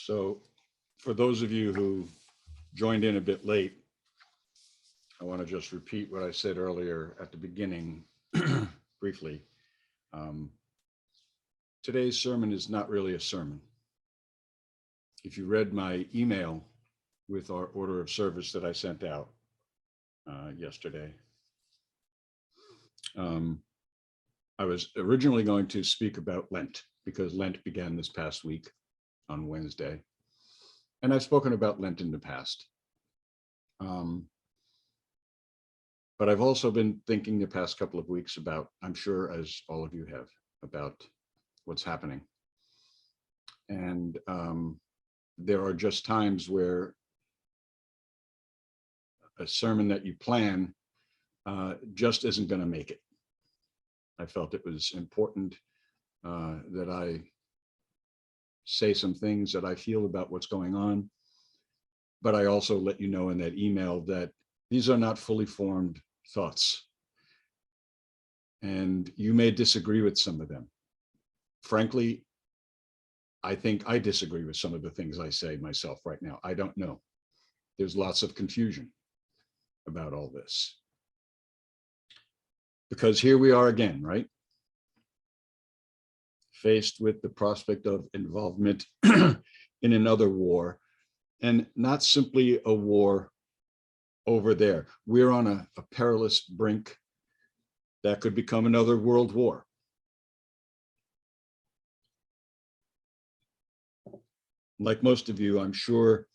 So for those of you who joined in a bit late, I want to just repeat what I said earlier at the beginning briefly. Today's sermon is not really a sermon. If you read my email with our order of service that I sent out yesterday, I was originally going to speak about Lent because Lent began this past week on Wednesday. And I've spoken about Lent in the past. But I've also been thinking the past couple of weeks about, I'm sure as all of you have, about what's happening. And there are just times where a sermon that you plan just isn't going to make it. I felt it was important that I say some things that I feel about what's going on. But I also let you know in that email that these are not fully formed thoughts. And you may disagree with some of them. Frankly, I think I disagree with some of the things I say myself right now. I don't know. There's lots of confusion about all this. Because here we are again, right? Faced with the prospect of involvement in another war, and not simply a war over there. We're on a perilous brink that could become another world war. Like most of you, I'm sure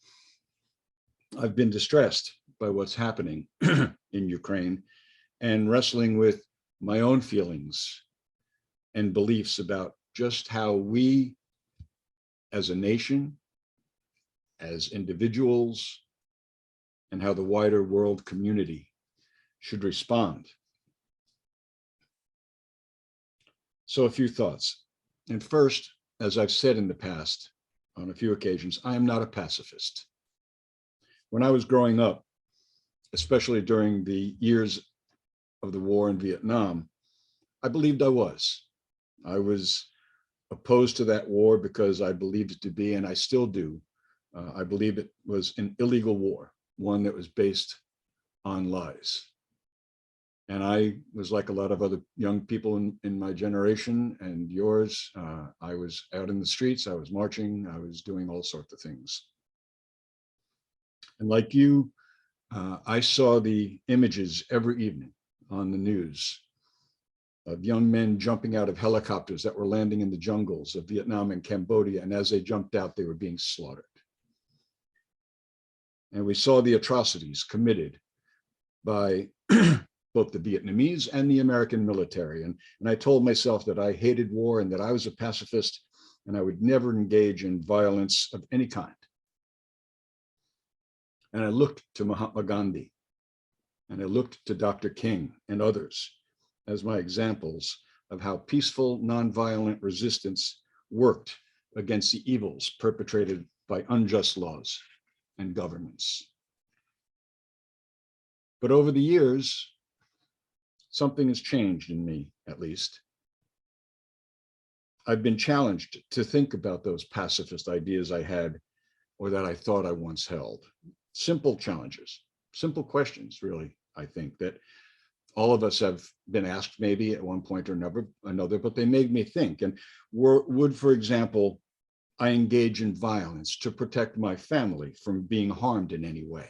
I've been distressed by what's happening in Ukraine and wrestling with my own feelings and beliefs about just how we as a nation, as individuals, and how the wider world community should respond. So a few thoughts. And first, as I've said in the past on a few occasions, I am not a pacifist. When I was growing up, especially during the years of the war in Vietnam, I believed I was. I was opposed to that war because I believed it to be, and I still do, I believe it was an illegal war, one that was based on lies. And I was like a lot of other young people in my generation and yours. I was out in the streets, I was marching, I was doing all sorts of things. And like you, I saw the images every evening on the news of young men jumping out of helicopters that were landing in the jungles of Vietnam and Cambodia. And as they jumped out, they were being slaughtered. And we saw the atrocities committed by both the Vietnamese and the American military. And I told myself that I hated war and that I was a pacifist and I would never engage in violence of any kind. And I looked to Mahatma Gandhi and I looked to Dr. King and others as my examples of how peaceful, nonviolent resistance worked against the evils perpetrated by unjust laws and governments. But over the years, something has changed in me, at least. I've been challenged to think about those pacifist ideas I had or that I thought I once held. Simple challenges, simple questions, really, I think, that all of us have been asked maybe at one point or another, but they made me think. And would, for example, I engage in violence to protect my family from being harmed in any way?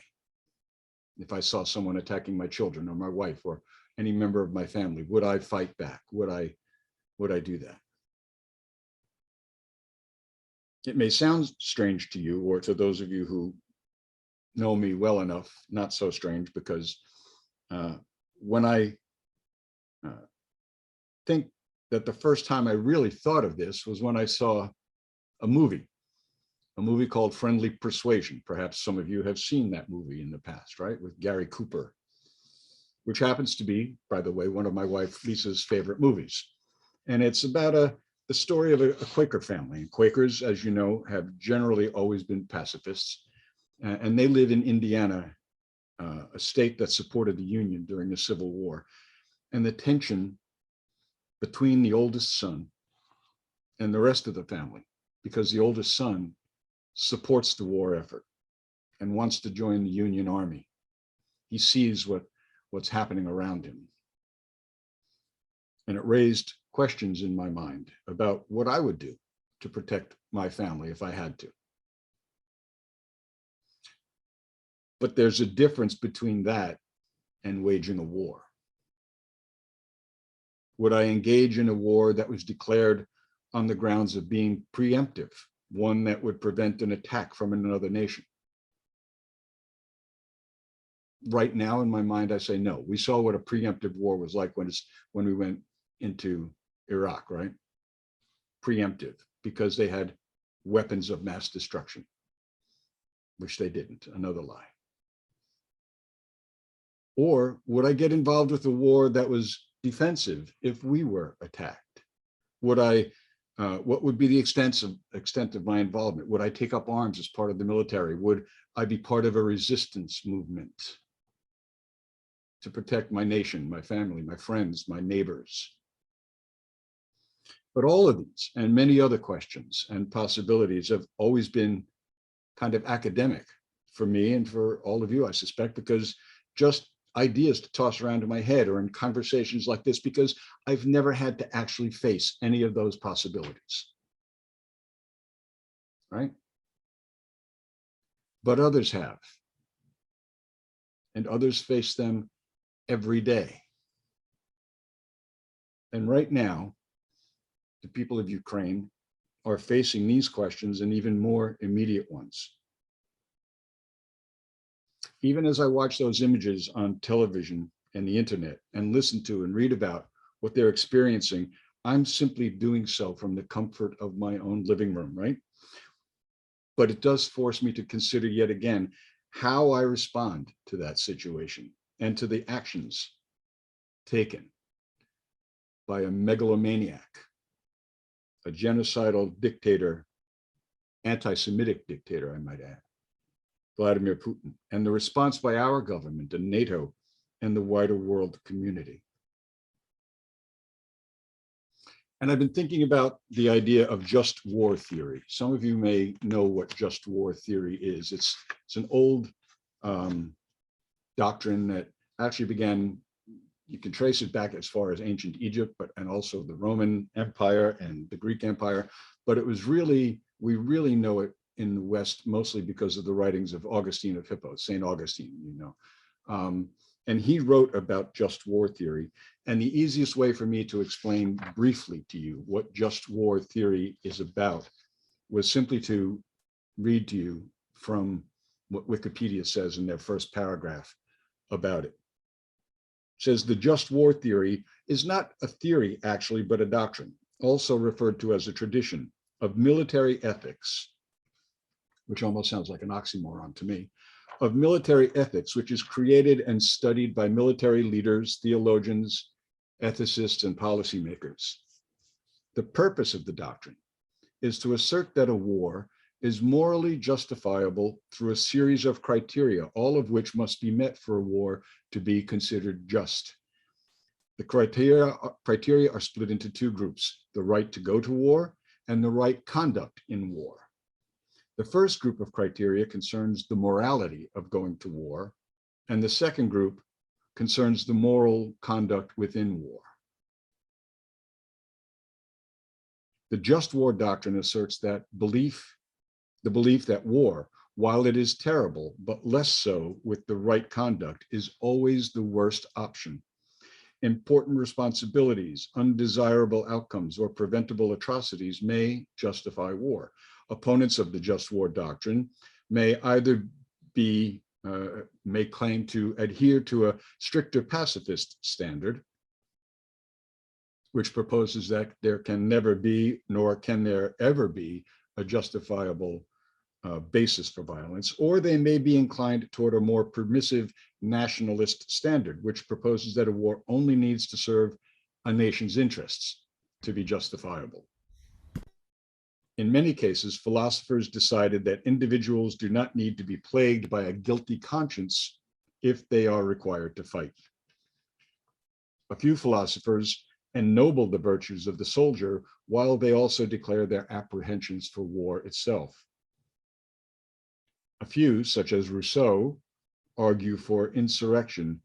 If I saw someone attacking my children or my wife or any member of my family, would I fight back? Would I do that? It may sound strange to you, or to those of you who know me well enough, not so strange, because when I think that the first time I really thought of this was when I saw a movie called Friendly Persuasion. Perhaps some of you have seen that movie in the past, right? With Gary Cooper, which happens to be, by the way, one of my wife Lisa's favorite movies. And it's about the story of a Quaker family. And Quakers, as you know, have generally always been pacifists. And they live in Indiana, a state that supported the Union during the Civil War. And the tension between the oldest son and the rest of the family, because the oldest son supports the war effort and wants to join the Union Army. He sees what's happening around him. And it raised questions in my mind about what I would do to protect my family if I had to. But there's a difference between that and waging a war. Would I engage in a war that was declared on the grounds of being preemptive, one that would prevent an attack from another nation? Right now, in my mind, I say no. We saw what a preemptive war was like when we went into Iraq, right? Preemptive, because they had weapons of mass destruction, which they didn't. Another lie. Or would I get involved with a war that was defensive if we were attacked? Would I? What would be the extent of my involvement? Would I take up arms as part of the military? Would I be part of a resistance movement to protect my nation, my family, my friends, my neighbors? But all of these and many other questions and possibilities have always been kind of academic for me and for all of you, I suspect, because just ideas to toss around in my head or in conversations like this, because I've never had to actually face any of those possibilities, right? But others have, and others face them every day. And right now, the people of Ukraine are facing these questions and even more immediate ones. Even as I watch those images on television and the internet and listen to and read about what they're experiencing, I'm simply doing so from the comfort of my own living room, right? But it does force me to consider yet again how I respond to that situation and to the actions taken by a megalomaniac, a genocidal dictator, anti-Semitic dictator, I might add, Vladimir Putin, and the response by our government and NATO and the wider world community. And I've been thinking about the idea of just war theory. Some of you may know what just war theory is. It's an old doctrine that actually began, you can trace it back as far as ancient Egypt, and also the Roman Empire and the Greek Empire. But it was really, we really know it in the West, mostly because of the writings of Augustine of Hippo, St. Augustine, you know. And he wrote about just war theory. And the easiest way for me to explain briefly to you what just war theory is about was simply to read to you from what Wikipedia says in their first paragraph about it. It says the just war theory is not a theory actually, but a doctrine, also referred to as a tradition of military ethics, which almost sounds like an oxymoron to me, of military ethics, which is created and studied by military leaders, theologians, ethicists, and policymakers. The purpose of the doctrine is to assert that a war is morally justifiable through a series of criteria, all of which must be met for a war to be considered just. The criteria are split into two groups: the right to go to war and the right conduct in war. The first group of criteria concerns the morality of going to war, and the second group concerns the moral conduct within war. The just war doctrine asserts that the belief that war, while it is terrible, but less so with the right conduct, is always the worst option. Important responsibilities, undesirable outcomes, or preventable atrocities may justify war. Opponents of the just war doctrine may either may claim to adhere to a stricter pacifist standard, which proposes that there can never be, nor can there ever be, a justifiable basis for violence, or they may be inclined toward a more permissive nationalist standard, which proposes that a war only needs to serve a nation's interests to be justifiable. In many cases, philosophers decided that individuals do not need to be plagued by a guilty conscience if they are required to fight. A few philosophers ennoble the virtues of the soldier, while they also declare their apprehensions for war itself. A few, such as Rousseau, argue for insurrection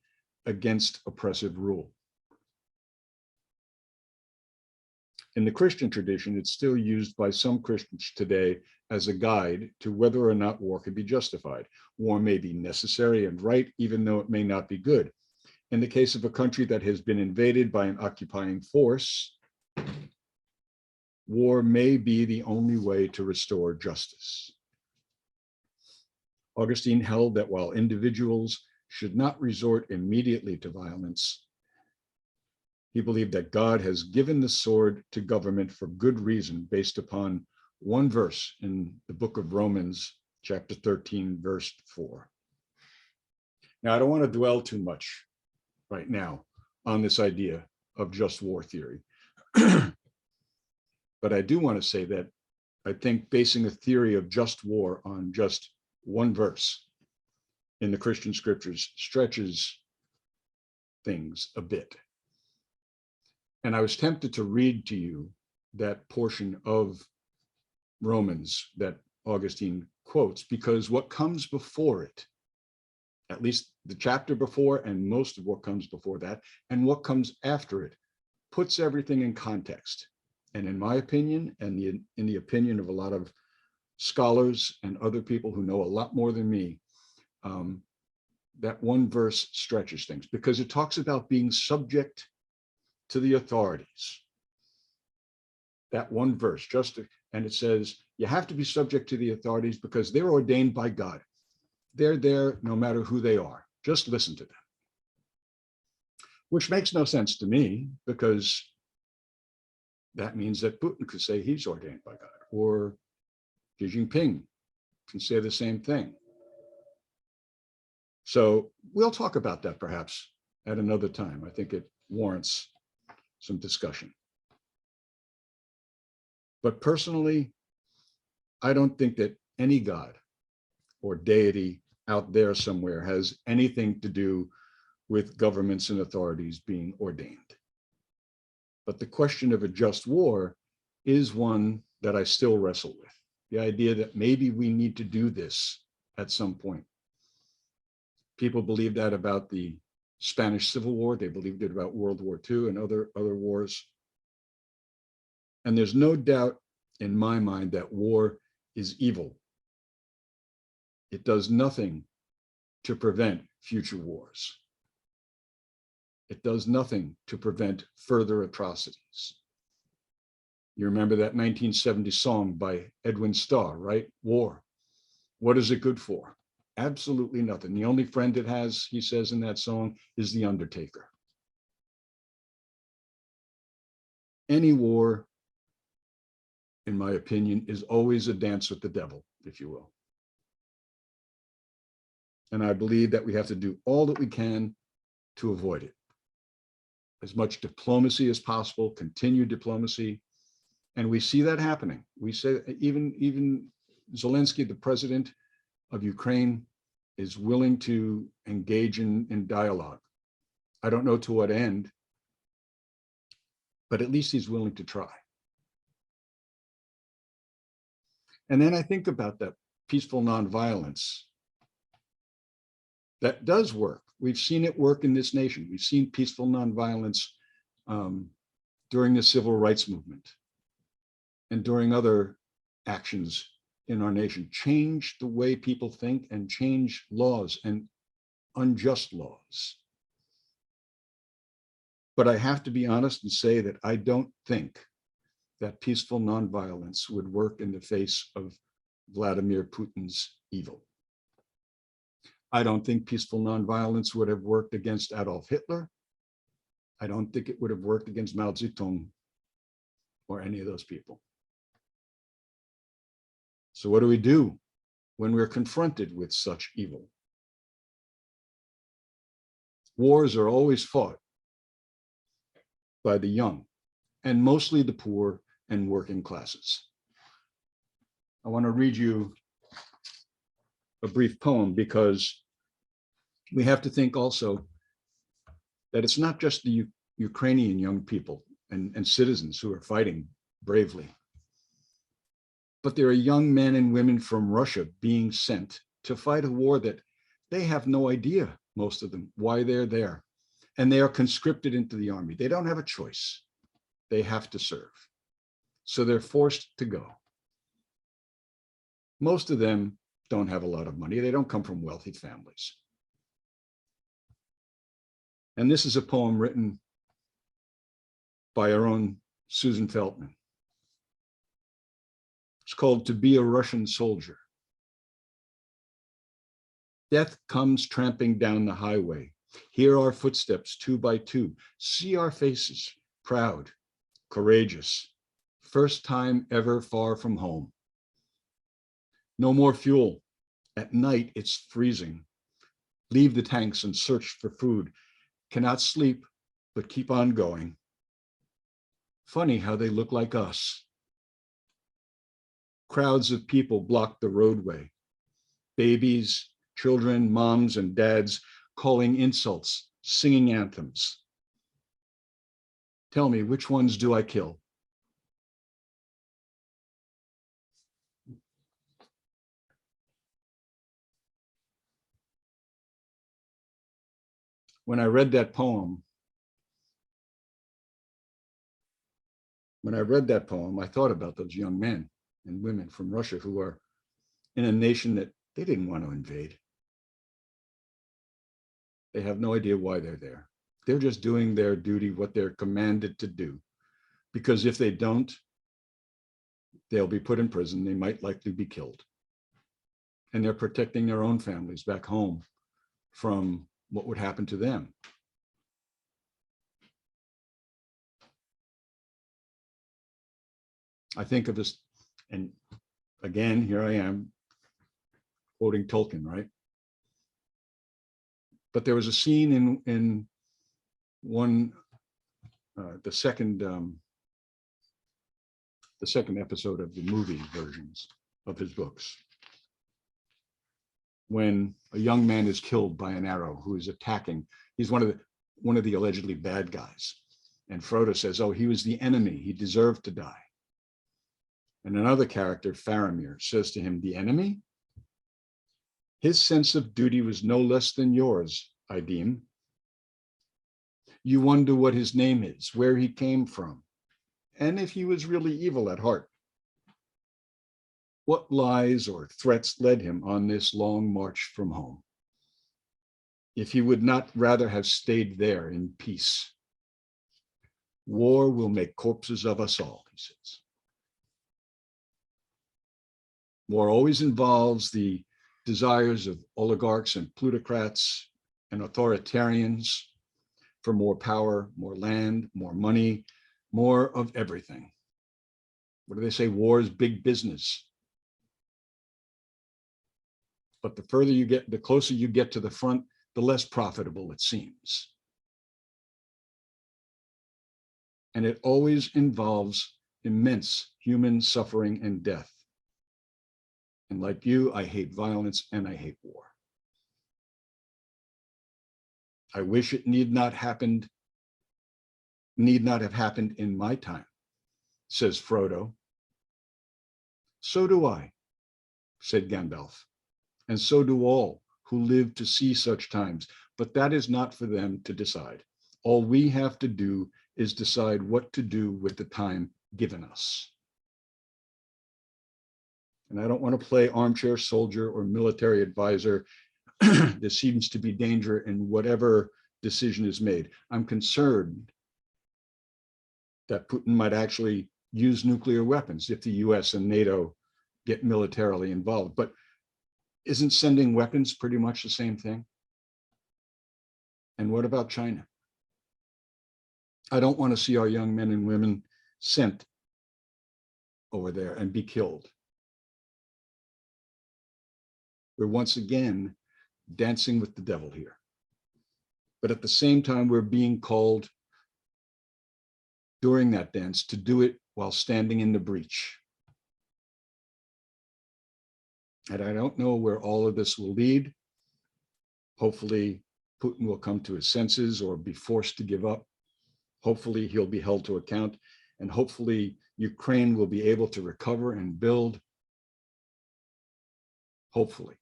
against oppressive rule. In the Christian tradition, it's still used by some Christians today as a guide to whether or not war can be justified. War may be necessary and right, even though it may not be good. In the case of a country that has been invaded by an occupying force, war may be the only way to restore justice. Augustine held that while individuals should not resort immediately to violence, he believed that God has given the sword to government for good reason, based upon one verse in the book of Romans, chapter 13, verse 4. Now, I don't want to dwell too much right now on this idea of just war theory. But I do want to say that I think basing a theory of just war on just one verse in the Christian scriptures stretches things a bit. And I was tempted to read to you that portion of Romans that Augustine quotes, because what comes before it, at least the chapter before and most of what comes before that, and what comes after it, puts everything in context. And in my opinion, and in the opinion of a lot of scholars and other people who know a lot more than me, that one verse stretches things, because it talks about being subject to the authorities. That one verse, and it says, you have to be subject to the authorities because they're ordained by God. They're there no matter who they are. Just listen to them. Which makes no sense to me, because that means that Putin could say he's ordained by God, or Xi Jinping can say the same thing. So we'll talk about that perhaps at another time. I think it warrants some discussion. But personally, I don't think that any God or deity out there somewhere has anything to do with governments and authorities being ordained. But the question of a just war is one that I still wrestle with. The idea that maybe we need to do this at some point. People believe that about the Spanish Civil War. They believed it about World War II and other wars. And there's no doubt in my mind that war is evil. It does nothing to prevent future wars. It does nothing to prevent further atrocities. You remember that 1970 song by Edwin Starr, right? War. What is it good for? Absolutely nothing. The only friend it has, he says in that song, is the Undertaker. Any war, in my opinion, is always a dance with the devil, if you will. And I believe that we have to do all that we can to avoid it. As much diplomacy as possible, continued diplomacy. And we see that happening. We say even Zelensky, the president of Ukraine, is willing to engage in dialogue. I don't know to what end, but at least he's willing to try. And then I think about that peaceful nonviolence. That does work. We've seen it work in this nation. We've seen peaceful nonviolence during the civil rights movement and during other actions in our nation, change the way people think and change laws and unjust laws. But I have to be honest and say that I don't think that peaceful nonviolence would work in the face of Vladimir Putin's evil. I don't think peaceful nonviolence would have worked against Adolf Hitler. I don't think it would have worked against Mao Zedong or any of those people. So what do we do when we're confronted with such evil? Wars are always fought by the young, and mostly the poor and working classes. I want to read you a brief poem, because we have to think also that it's not just the Ukrainian young people and citizens who are fighting bravely, but there are young men and women from Russia being sent to fight a war that they have no idea, most of them, why they're there. And they are conscripted into the army. They don't have a choice. They have to serve. So they're forced to go. Most of them don't have a lot of money. They don't come from wealthy families. And this is a poem written by our own Susan Feltman. It's called To Be a Russian Soldier. Death comes tramping down the highway. Hear our footsteps 2 by 2. See our faces, proud, courageous. First time ever far from home. No more fuel. At night, it's freezing. Leave the tanks and search for food. Cannot sleep, but keep on going. Funny how they look like us. Crowds of people block the roadway. Babies, children, moms, and dads calling insults, singing anthems. Tell me, which ones do I kill? When I read that poem, I thought about those young men and women from Russia who are in a nation that they didn't want to invade. They have no idea why they're there. They're just doing their duty, what they're commanded to do. Because if they don't, they'll be put in prison. They might likely be killed. And they're protecting their own families back home from what would happen to them. I think of this, and again, here I am quoting Tolkien, right? But there was a scene in one, the second episode of the movie versions of his books, when a young man is killed by an arrow who is attacking. He's one of the allegedly bad guys. And Frodo says, oh, he was the enemy. He deserved to die. And another character, Faramir, says to him, the enemy? His sense of duty was no less than yours, I deem. You wonder what his name is, where he came from, and if he was really evil at heart. What lies or threats led him on this long march from home? If he would not rather have stayed there in peace. War will make corpses of us all, he says. War always involves the desires of oligarchs and plutocrats and authoritarians for more power, more land, more money, more of everything. What do they say? War is big business. But the further you get, the closer you get to the front, the less profitable it seems. And it always involves immense human suffering and death. And like you, I hate violence and I hate war. I wish it need not have happened in my time, says Frodo. So do I, said Gandalf, and so do all who live to see such times, but that is not for them to decide. All we have to do is decide what to do with the time given us. And I don't want to play armchair soldier or military advisor. There seems to be danger in whatever decision is made. I'm concerned that Putin might actually use nuclear weapons if the US and NATO get militarily involved. But isn't sending weapons pretty much the same thing? And what about China? I don't want to see our young men and women sent over there and be killed. We're once again dancing with the devil here. But at the same time, we're being called during that dance to do it while standing in the breach. And I don't know where all of this will lead. Hopefully, Putin will come to his senses or be forced to give up. Hopefully, he'll be held to account. And hopefully, Ukraine will be able to recover and build. Hopefully.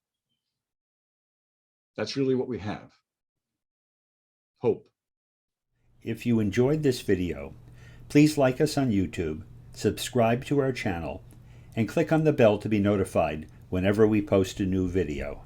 That's really what we have. Hope. If you enjoyed this video, please like us on YouTube, subscribe to our channel, and click on the bell to be notified whenever we post a new video.